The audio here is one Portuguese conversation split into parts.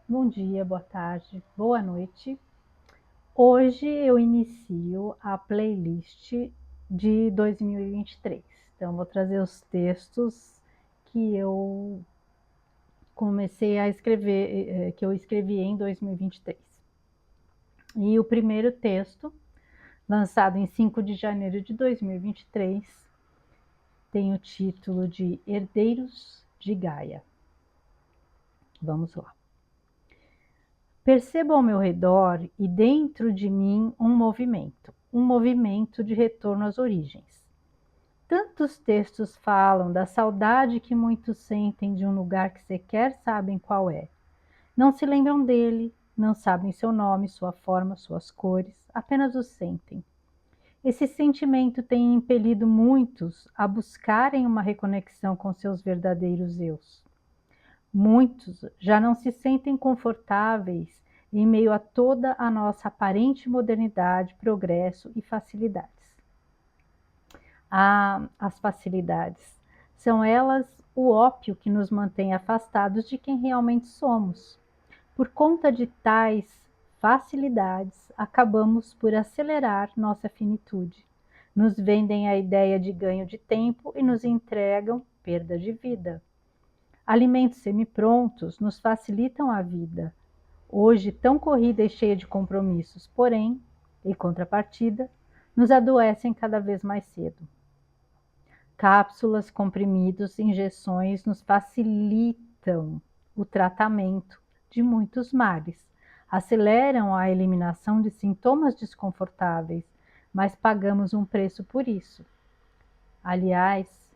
Bom dia, boa tarde, boa noite. Hoje eu inicio a playlist de 2023. Então, vou trazer os textos que eu comecei a escrever, que eu escrevi em 2023. E o primeiro texto, lançado em 5 de janeiro de 2023, tem o título de Herdeiros de Gaia. Vamos lá. Percebo ao meu redor e dentro de mim um movimento de retorno às origens. Tantos textos falam da saudade que muitos sentem de um lugar que sequer sabem qual é. Não se lembram dele, não sabem seu nome, sua forma, suas cores, apenas o sentem. Esse sentimento tem impelido muitos a buscarem uma reconexão com seus verdadeiros eus. Muitos já não se sentem confortáveis em meio a toda a nossa aparente modernidade, progresso e facilidades. As facilidades são elas o ópio que nos mantém afastados de quem realmente somos. Por conta de tais facilidades, acabamos por acelerar nossa finitude. Nos vendem a ideia de ganho de tempo e nos entregam perda de vida. Alimentos semi-prontos nos facilitam a vida, hoje tão corrida e cheia de compromissos, porém, em contrapartida, nos adoecem cada vez mais cedo. Cápsulas, comprimidos, injeções nos facilitam o tratamento de muitos males, aceleram a eliminação de sintomas desconfortáveis, mas pagamos um preço por isso. Aliás,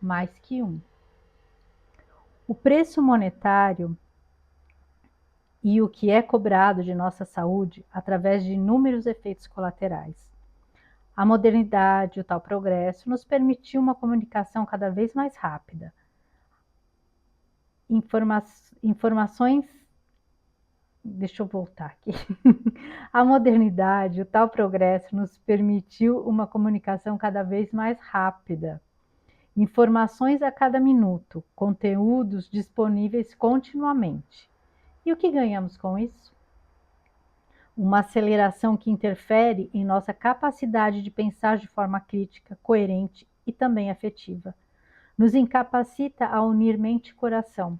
mais que um. O preço monetário e o que é cobrado de nossa saúde através de inúmeros efeitos colaterais. A modernidade, o tal progresso, nos permitiu uma comunicação cada vez mais rápida. Informações. Deixa eu voltar aqui. A modernidade, o tal progresso, nos permitiu uma comunicação cada vez mais rápida. Informações a cada minuto, conteúdos disponíveis continuamente. E o que ganhamos com isso? Uma aceleração que interfere em nossa capacidade de pensar de forma crítica, coerente e também afetiva. Nos incapacita a unir mente e coração.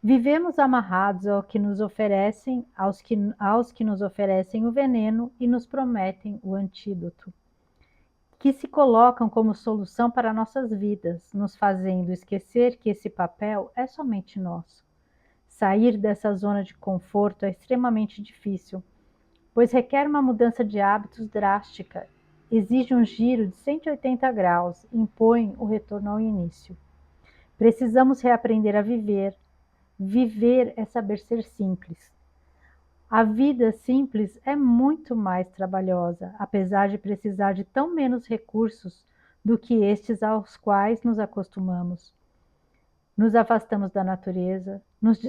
Vivemos amarrados ao que nos oferecem, aos que nos oferecem o veneno e nos prometem o antídoto, que se colocam como solução para nossas vidas, nos fazendo esquecer que esse papel é somente nosso. Sair dessa zona de conforto é extremamente difícil, pois requer uma mudança de hábitos drástica, exige um giro de 180 graus, impõe o retorno ao início. Precisamos reaprender a viver. Viver é saber ser simples. A vida simples é muito mais trabalhosa, apesar de precisar de tão menos recursos do que estes aos quais nos acostumamos. Nos afastamos da natureza, nos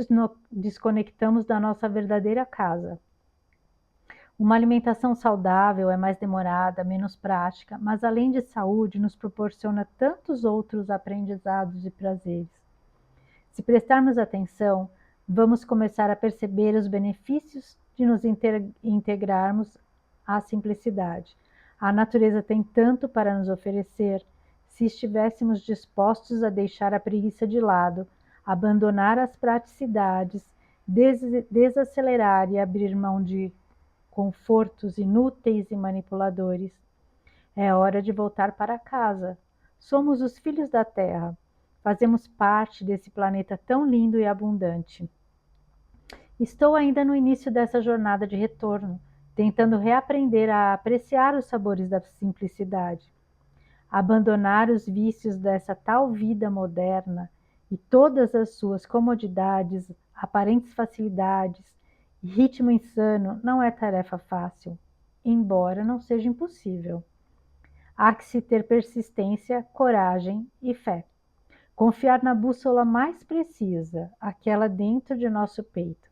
desconectamos da nossa verdadeira casa. Uma alimentação saudável é mais demorada, menos prática, mas além de saúde, nos proporciona tantos outros aprendizados e prazeres. Se prestarmos atenção, vamos começar a perceber os benefícios de nos integrarmos à simplicidade. A natureza tem tanto para nos oferecer. Se estivéssemos dispostos a deixar a preguiça de lado, abandonar as praticidades, desacelerar e abrir mão de confortos inúteis e manipuladores. É hora de voltar para casa. Somos os filhos da terra. Fazemos parte desse planeta tão lindo e abundante. Estou ainda no início dessa jornada de retorno, tentando reaprender a apreciar os sabores da simplicidade. Abandonar os vícios dessa tal vida moderna e todas as suas comodidades, aparentes facilidades, ritmo insano não é tarefa fácil, embora não seja impossível. Há que se ter persistência, coragem e fé. Confiar na bússola mais precisa, aquela dentro de nosso peito.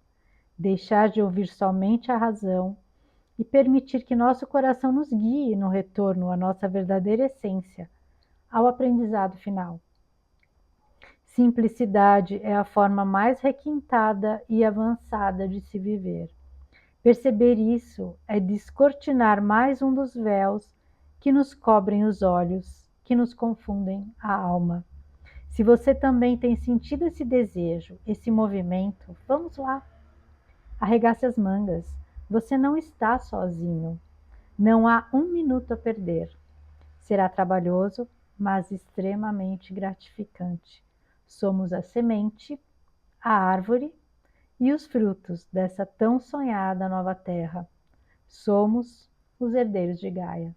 Deixar de ouvir somente a razão e permitir que nosso coração nos guie no retorno à nossa verdadeira essência, ao aprendizado final. Simplicidade é a forma mais requintada e avançada de se viver. Perceber isso é descortinar mais um dos véus que nos cobrem os olhos, que nos confundem a alma. Se você também tem sentido esse desejo, esse movimento, vamos lá. Arregace as mangas. Você não está sozinho. Não há um minuto a perder. Será trabalhoso, mas extremamente gratificante. Somos a semente, a árvore e os frutos dessa tão sonhada nova terra. Somos os herdeiros de Gaia.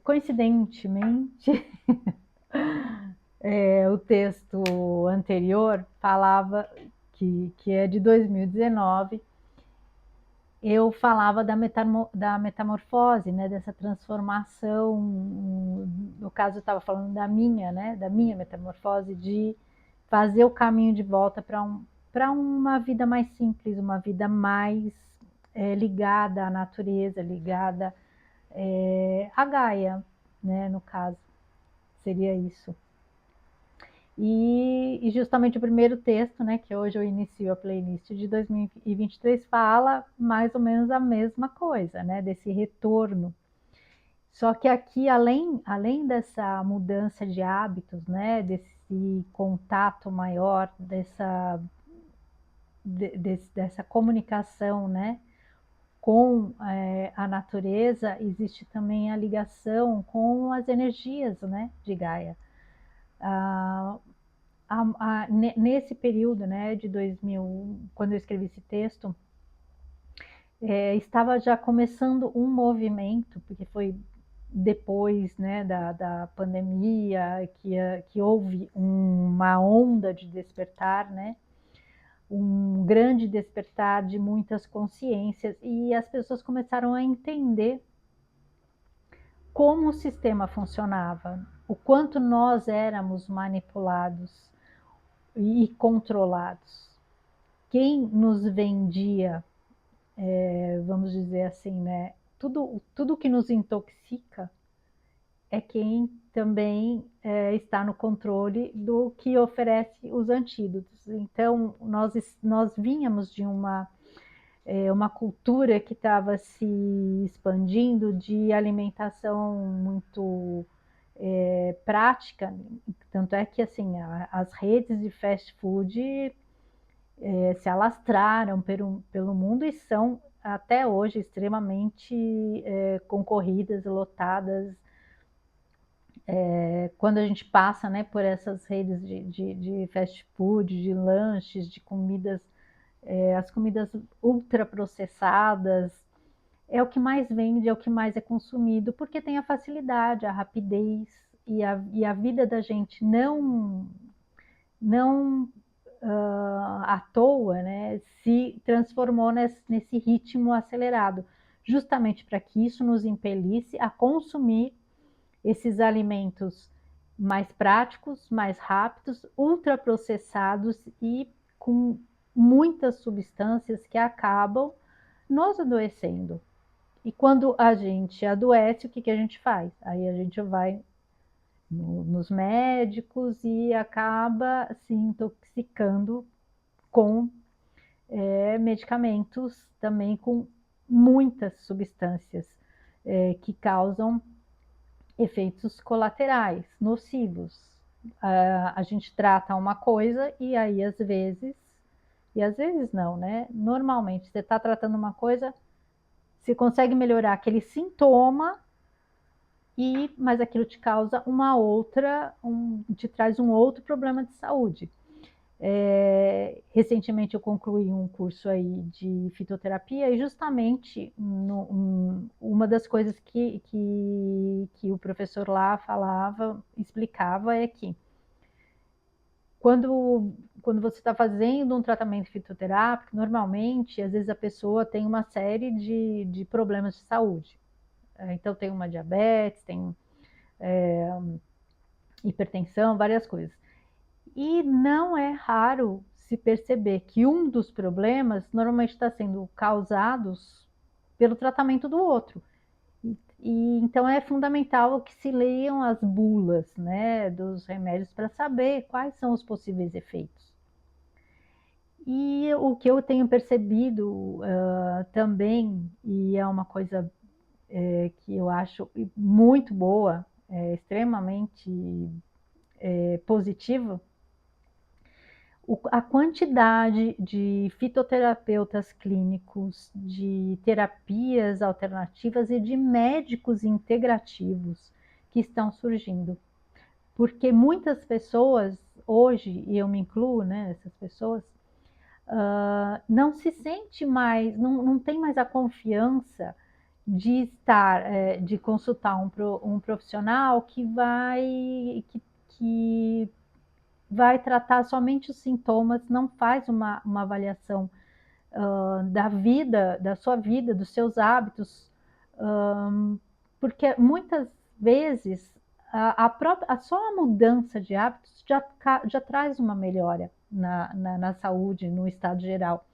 Coincidentemente, o texto anterior falava, que é de 2019, eu falava da metamorfose, né, dessa transformação, no caso eu estava falando da minha, né, da minha metamorfose, de fazer o caminho de volta para uma vida mais simples, uma vida mais ligada à natureza, ligada à Gaia, né, no caso, seria isso. E justamente o primeiro texto, né, que hoje eu inicio a playlist de 2023, fala mais ou menos a mesma coisa, né, desse retorno. Só que aqui, além dessa mudança de hábitos, né, desse contato maior, dessa comunicação, né, com a natureza, existe também a ligação com as energias, né, de Gaia. Nesse período, né, de 2000, quando eu escrevi esse texto, estava já começando um movimento, porque foi depois, né, da pandemia que houve uma onda de despertar, né, um grande despertar de muitas consciências, e as pessoas começaram a entender como o sistema funcionava, o quanto nós éramos manipulados e controlados. Quem nos vendia, vamos dizer assim, né? Tudo que nos intoxica é quem também está no controle do que oferece os antídotos. Então, nós vínhamos de uma cultura que estava se expandindo de alimentação muito prática, tanto é que assim as redes de fast food se alastraram pelo mundo e são até hoje extremamente concorridas, lotadas. Quando a gente passa, né, por essas redes de fast food, de lanches, de comidas, as comidas ultraprocessadas, é o que mais vende, é o que mais é consumido, porque tem a facilidade, a rapidez, e a vida da gente não à toa, né, se transformou nesse ritmo acelerado, justamente para que isso nos impelisse a consumir esses alimentos mais práticos, mais rápidos, ultraprocessados e com muitas substâncias que acabam nos adoecendo. E quando a gente adoece, o que a gente faz? Aí a gente vai nos médicos e acaba se intoxicando com medicamentos também com muitas substâncias que causam efeitos colaterais, nocivos. A gente trata uma coisa e aí às vezes não, né? Normalmente você está tratando uma coisa, você consegue melhorar aquele sintoma, mas aquilo te causa te traz um outro problema de saúde. Recentemente eu concluí um curso aí de fitoterapia e justamente uma das coisas que o professor lá explicava é que quando você está fazendo um tratamento fitoterápico, normalmente, às vezes a pessoa tem uma série de problemas de saúde. Então tem uma diabetes, tem hipertensão, várias coisas. E não é raro se perceber que um dos problemas normalmente está sendo causados pelo tratamento do outro. E então é fundamental que se leiam as bulas, né, dos remédios para saber quais são os possíveis efeitos. E o que eu tenho percebido também, e é uma coisa que eu acho muito boa, extremamente positiva, a quantidade de fitoterapeutas clínicos, de terapias alternativas e de médicos integrativos que estão surgindo. Porque muitas pessoas, hoje, e eu me incluo, né, essas pessoas, não se sente mais, não tem mais a confiança de estar, de consultar um profissional que vai tratar somente os sintomas, não faz uma avaliação da vida, da sua vida, dos seus hábitos, porque muitas vezes só a mudança de hábitos já traz uma melhora na saúde, no estado geral.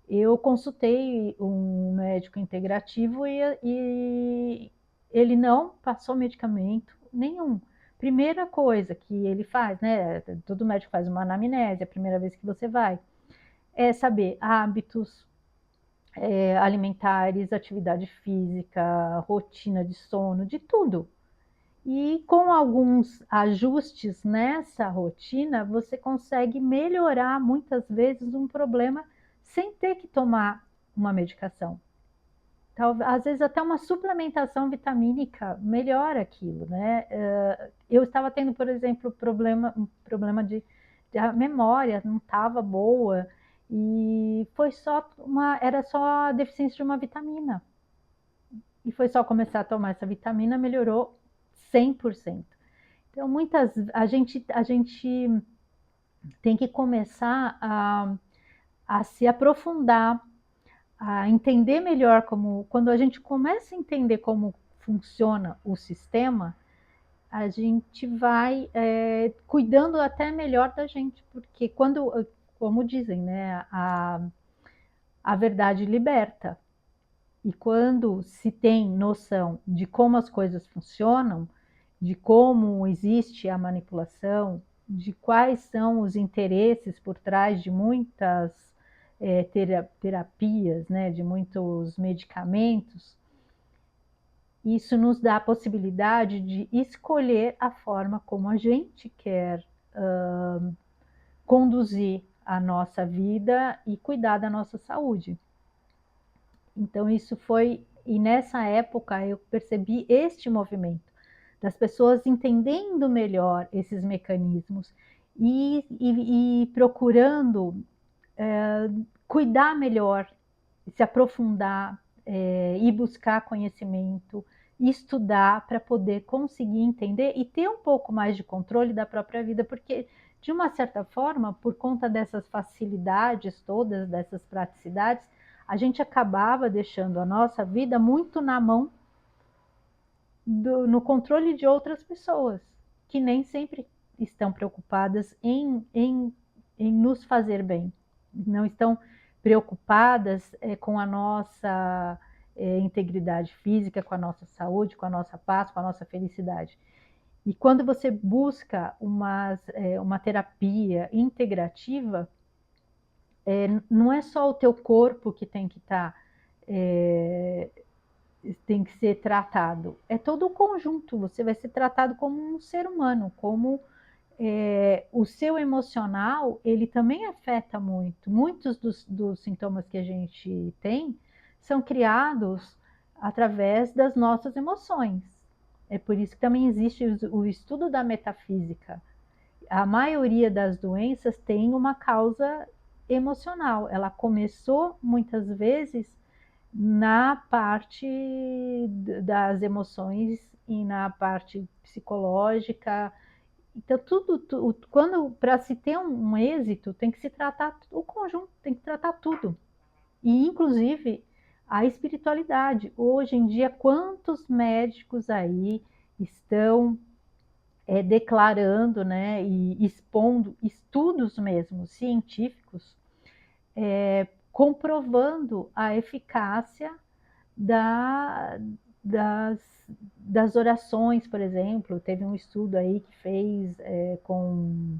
Eu consultei um médico integrativo e ele não passou medicamento nenhum. Primeira coisa que ele faz, né? Todo médico faz uma anamnese, a primeira vez que você vai, é saber hábitos alimentares, atividade física, rotina de sono, de tudo. E com alguns ajustes nessa rotina, você consegue melhorar muitas vezes um problema sem ter que tomar uma medicação. Às vezes até uma suplementação vitamínica melhora aquilo, né? Eu estava tendo, por exemplo, um problema de a memória não estava boa e era só a deficiência de uma vitamina. E foi só começar a tomar essa vitamina, melhorou 100%. Então, a gente tem que começar a se aprofundar, a entender melhor quando a gente começa a entender como funciona o sistema, a gente vai cuidando até melhor da gente, porque como dizem, né, a verdade liberta. E quando se tem noção de como as coisas funcionam, de como existe a manipulação, de quais são os interesses por trás de muitas terapias, né, de muitos medicamentos, isso nos dá a possibilidade de escolher a forma como a gente quer conduzir a nossa vida e cuidar da nossa saúde. Então, e nessa época eu percebi este movimento das pessoas entendendo melhor esses mecanismos e procurando cuidar melhor, se aprofundar e buscar conhecimento, estudar para poder conseguir entender e ter um pouco mais de controle da própria vida, porque de uma certa forma, por conta dessas facilidades todas, dessas praticidades, a gente acabava deixando a nossa vida muito na mão no controle de outras pessoas, que nem sempre estão preocupadas em nos fazer bem, não estão preocupadas com a nossa integridade física, com a nossa saúde, com a nossa paz, com a nossa felicidade. E quando você busca uma terapia integrativa, não é só o teu corpo que tem que tem que ser tratado, é todo o conjunto, você vai ser tratado como um ser humano, como o seu emocional, ele também afeta muito. Muitos dos sintomas que a gente tem são criados através das nossas emoções. É por isso que também existe o estudo da metafísica. A maioria das doenças tem uma causa emocional. Ela começou muitas vezes na parte das emoções e na parte psicológica. Então, quando para se ter um êxito, tem que se tratar o conjunto, tem que tratar tudo. E, inclusive, a espiritualidade. Hoje em dia, quantos médicos aí estão declarando, né, e expondo estudos mesmo científicos, comprovando a eficácia das, das orações, por exemplo. Teve um estudo aí que fez com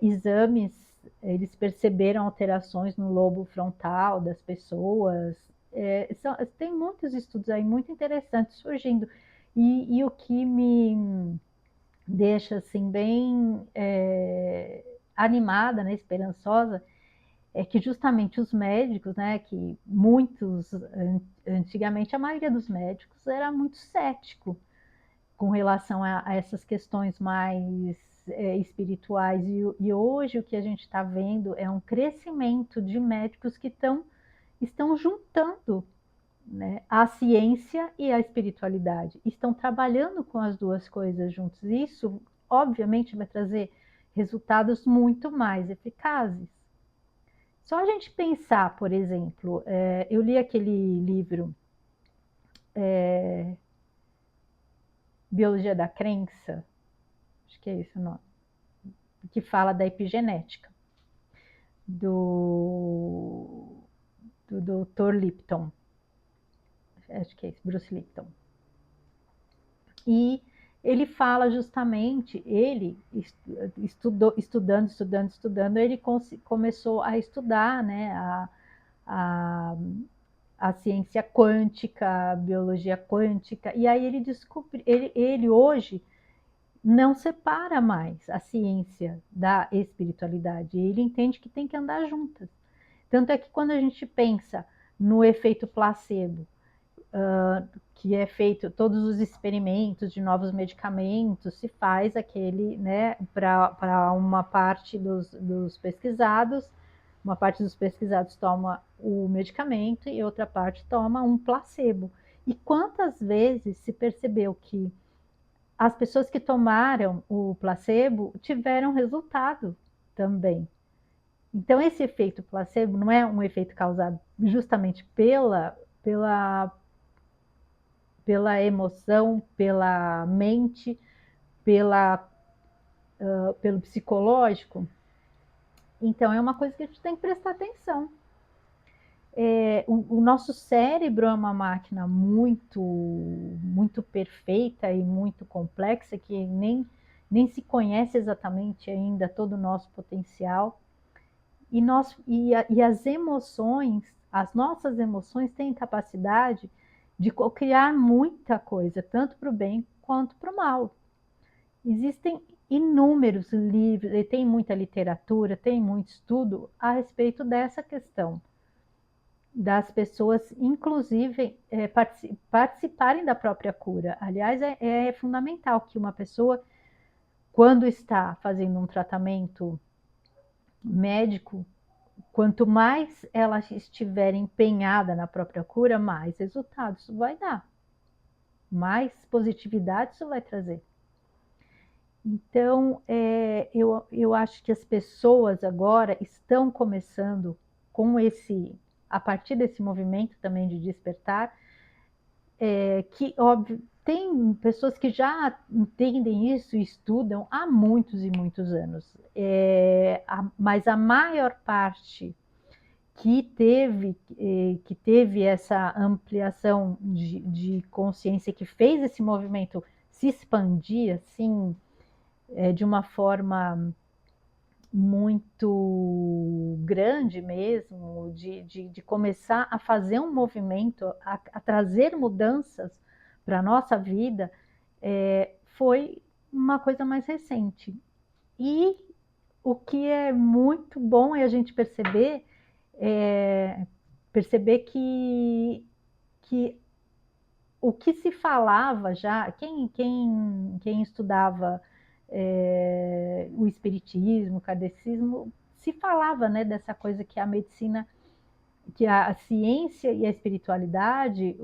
exames, eles perceberam alterações no lobo frontal das pessoas. Tem muitos estudos aí muito interessantes surgindo. E o que me deixa assim bem animada, né, esperançosa, é que justamente os médicos, né, que muitos, antigamente a maioria dos médicos era muito cético com relação a essas questões mais espirituais, e hoje o que a gente está vendo é um crescimento de médicos que estão juntando, né, a ciência e a espiritualidade, estão trabalhando com as duas coisas juntos. Isso, obviamente, vai trazer resultados muito mais eficazes. Só a gente pensar, por exemplo, eu li aquele livro Biologia da Crença, acho que é esse o nome, que fala da epigenética, do, do Dr. Lipton, acho que é esse, Bruce Lipton. E ele fala justamente, ele estudando, ele começou a estudar, né, a, a ciência quântica, a biologia quântica, e aí ele descobriu, ele hoje não separa mais a ciência da espiritualidade, ele entende que tem que andar juntas. Tanto é que quando a gente pensa no efeito placebo, que é feito todos os experimentos de novos medicamentos, se faz aquele, né, para uma parte dos pesquisados, uma parte dos pesquisados toma o medicamento e outra parte toma um placebo. E quantas vezes se percebeu que as pessoas que tomaram o placebo tiveram resultado também. Então, esse efeito placebo não é um efeito causado justamente pela emoção, pela mente, pelo psicológico. Então, é uma coisa que a gente tem que prestar atenção. O nosso cérebro é uma máquina muito, muito perfeita e muito complexa, que nem se conhece exatamente ainda todo o nosso potencial. E as emoções, as nossas emoções têm capacidade de criar muita coisa, tanto para o bem quanto para o mal. Existem inúmeros livros, e tem muita literatura, tem muito estudo a respeito dessa questão, das pessoas, inclusive, participarem da própria cura. Aliás, é fundamental que uma pessoa, quando está fazendo um tratamento médico, quanto mais ela estiver empenhada na própria cura, mais resultados isso vai dar, mais positividade isso vai trazer. Então, eu acho que as pessoas agora estão começando a partir desse movimento também de despertar, que, óbvio, tem pessoas que já entendem isso e estudam há muitos e muitos anos, mas a maior parte que teve essa ampliação de consciência, que fez esse movimento se expandir assim, de uma forma muito grande mesmo, de começar a fazer um movimento, a trazer mudanças para a nossa vida, foi uma coisa mais recente. E o que é muito bom é a gente perceber que o que se falava já, quem estudava o espiritismo, o kardecismo, se falava, né, dessa coisa que a medicina, que a ciência e a espiritualidade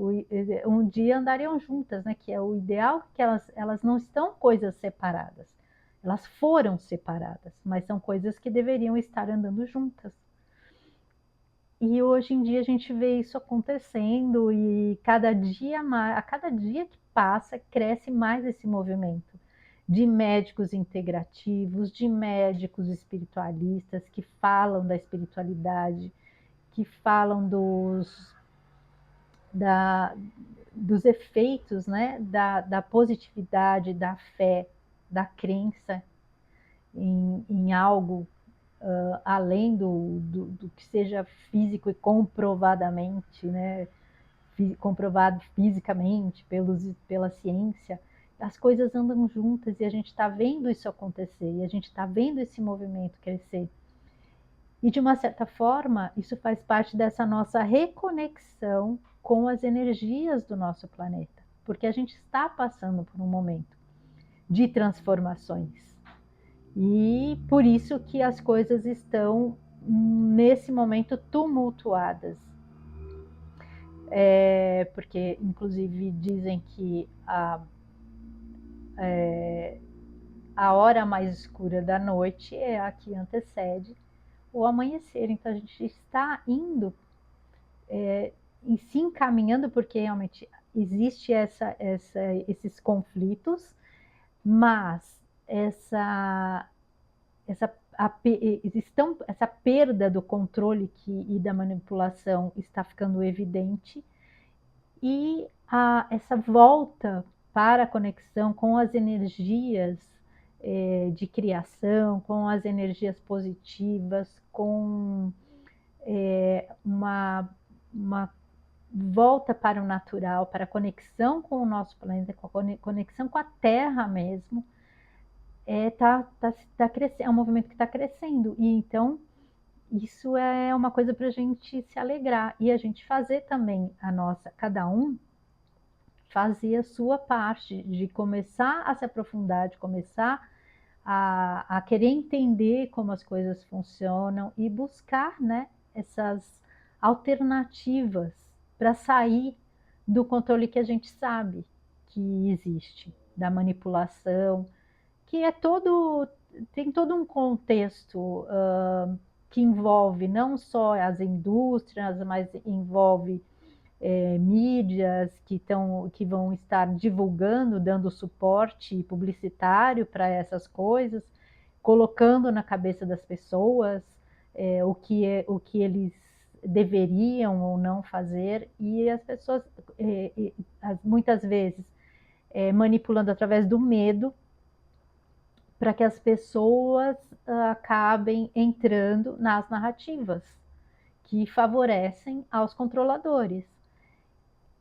um dia andariam juntas, né, que é o ideal, que elas não estão coisas separadas, elas foram separadas, mas são coisas que deveriam estar andando juntas. E hoje em dia a gente vê isso acontecendo, e a cada dia que passa, cresce mais esse movimento de médicos integrativos, de médicos espiritualistas que falam da espiritualidade, que falam dos efeitos, né, da positividade, da fé, da crença em algo além do que seja físico e comprovadamente, né, comprovado fisicamente pela ciência. As coisas andam juntas e a gente está vendo isso acontecer, e a gente está vendo esse movimento crescer. E de uma certa forma, isso faz parte dessa nossa reconexão com as energias do nosso planeta, porque a gente está passando por um momento de transformações. E por isso que as coisas estão nesse momento tumultuadas. Porque inclusive dizem que a hora mais escura da noite é a que antecede o amanhecer. Então a gente está indo e se encaminhando, porque realmente existe esses conflitos, mas essa perda do controle e da manipulação está ficando evidente, e essa volta para a conexão com as energias de criação, com as energias positivas, com uma volta para o natural, para a conexão com o nosso planeta, com a conexão com a Terra mesmo, é um movimento que está crescendo. E então isso é uma coisa para a gente se alegrar e a gente fazer também cada um fazer a sua parte de começar a se aprofundar, de começar a querer entender como as coisas funcionam e buscar, né, essas alternativas para sair do controle que a gente sabe que existe, da manipulação, que tem todo um contexto que envolve não só as indústrias, mas envolve mídias que vão estar divulgando, dando suporte publicitário para essas coisas, colocando na cabeça das pessoas o que eles deveriam ou não fazer, e as pessoas muitas vezes manipulando através do medo, para que as pessoas acabem entrando nas narrativas que favorecem aos controladores.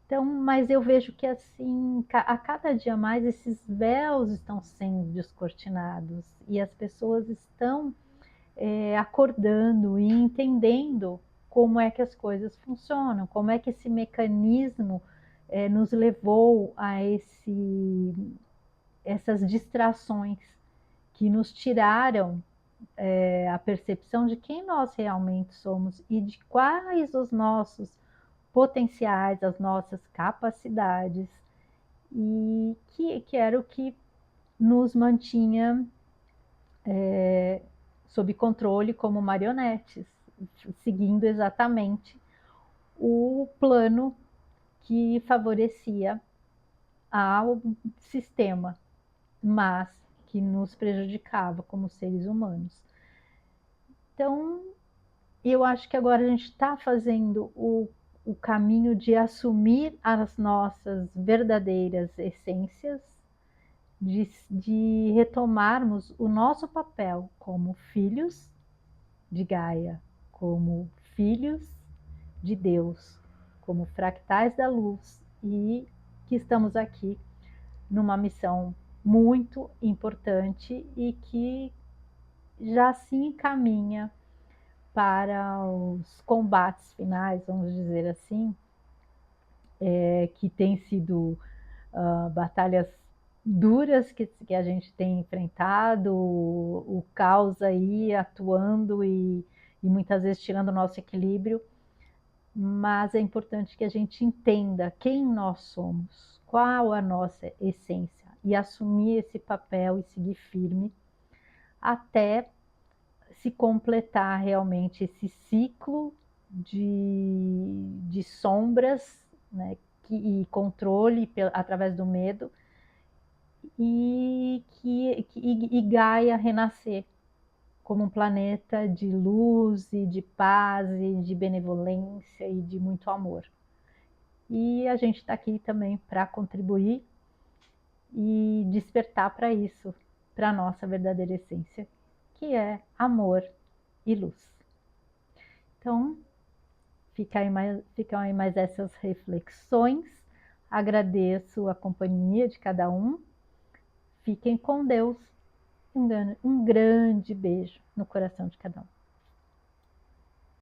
Então, mas eu vejo que assim, a cada dia mais esses véus estão sendo descortinados e as pessoas estão acordando e entendendo como é que as coisas funcionam, como é que esse mecanismo nos levou a essas distrações que nos tiraram a percepção de quem nós realmente somos e de quais os nossos potenciais, as nossas capacidades, e que era o que nos mantinha sob controle como marionetes, seguindo exatamente o plano que favorecia ao sistema, mas que nos prejudicava como seres humanos. Então, eu acho que agora a gente está fazendo o caminho de assumir as nossas verdadeiras essências, de retomarmos o nosso papel como filhos de Gaia, como filhos de Deus, como fractais da luz, e que estamos aqui numa missão muito importante e que já se encaminha para os combates finais, vamos dizer assim, que tem sido batalhas duras que a gente tem enfrentado, o caos aí atuando e muitas vezes tirando o nosso equilíbrio, mas é importante que a gente entenda quem nós somos, qual a nossa essência, e assumir esse papel e seguir firme até se completar realmente esse ciclo de sombras, né, e controle através do medo, e Gaia renascer como um planeta de luz e de paz e de benevolência e de muito amor. E a gente está aqui também para contribuir e despertar para isso, para a nossa verdadeira essência, que é amor e luz. Então, ficam aí mais essas reflexões. Agradeço a companhia de cada um. Fiquem com Deus. Um grande beijo no coração de cada um.